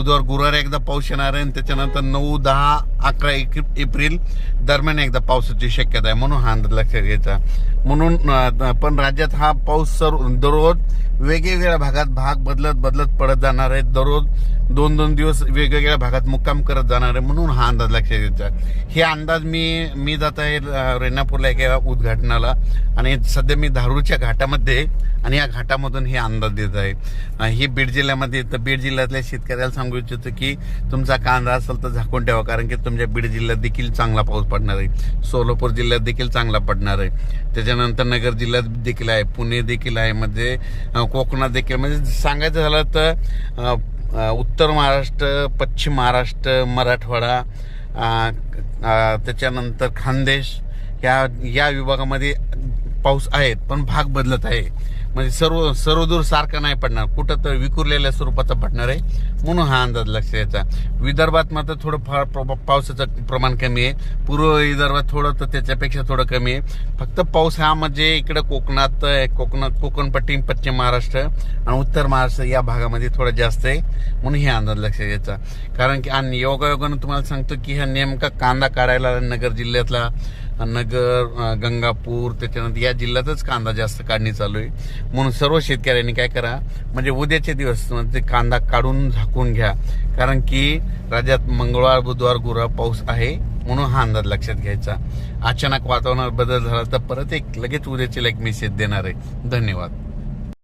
बुधवार गुरुवार एकदा पाऊस येणार आहे आणि त्याच्यानंतर 9, 10, 11 एप्रिल दरम्यान एकदा पावसाची शक्यता आहे, म्हणून हा अंदाज लक्षात घ्यायचा. म्हणून पण राज्यात हा पाऊस दररोज वेगवेगळ्या भागात भाग बदलत पडत जाणार आहे. दररोज 2-2 दिवस वेगवेगळ्या भागात मुक्काम करत जाणार आहे, म्हणून हा अंदाज लक्षात घ्यायचा. हे अंदाज मी जात आहे रेणापूरला एका उद्घाटनाला, आणि सध्या मी धारूरच्या घाटामध्ये आणि या घाटामधून हे अंदाज देत आहे. ही बीड जिल्ह्यामध्ये, तर बीड जिल्ह्यातल्या शेतकऱ्याला सांगू इच्छितो की तुमचा कांदा असेल तर झाकून ठेवा, कारण की तुमच्या बीड जिल्ह्यात देखील चांगला पाऊस पडणार आहे. सोलापूर जिल्ह्यात देखील चांगला पडणार आहे. त्याच्यानंतर नगर जिल्ह्यात देखील आहे, पुणे देखील आहे, म्हणजे कोकणात देखील. म्हणजे सांगायचं झालं तर उत्तर महाराष्ट्र, पश्चिम महाराष्ट्र, मराठवाडा, त्याच्यानंतर खानदेश या विभागामध्ये पाऊस आहे, पण भाग बदलत आहे. म्हणजे सर्वदूर सारखा नाही पडणार, कुठं तर विखुरलेल्या स्वरूपाचा पडणार आहे, म्हणून हा अंदाज लक्षात यायचा. विदर्भात मात्र थोडं फार पावसाचं प्रमाण कमी आहे. पूर्व विदर्भात थोडं तर त्याच्यापेक्षा थोडं कमी आहे. फक्त पाऊस हा म्हणजे इकडं कोकणपट्टी, पश्चिम महाराष्ट्र आणि उत्तर महाराष्ट्र या भागामध्ये थोडं जास्त आहे, म्हणून हे अंदाज लक्षात यायचा. कारण की आणि योगायोगानं तुम्हाला सांगतो की हा नेमका कांदा काढायला नगर जिल्ह्यातला, नगर, गंगापूर, त्याच्यानंतर या जिल्ह्यातच कांदा जास्त काढणी चालू आहे. म्हणून सर्व शेतकऱ्यांनी काय करा, म्हणजे उद्याचे दिवस म्हणजे कांदा काढून झाकून घ्या, कारण की राज्यात मंगळवार, बुधवार, गुरुवार पाऊस आहे, म्हणून हा अंदाज लक्षात घ्यायचा. अचानक वातावरणात बदल झाला तर परत लगेच उद्याचे मेसेज देणार आहे. धन्यवाद.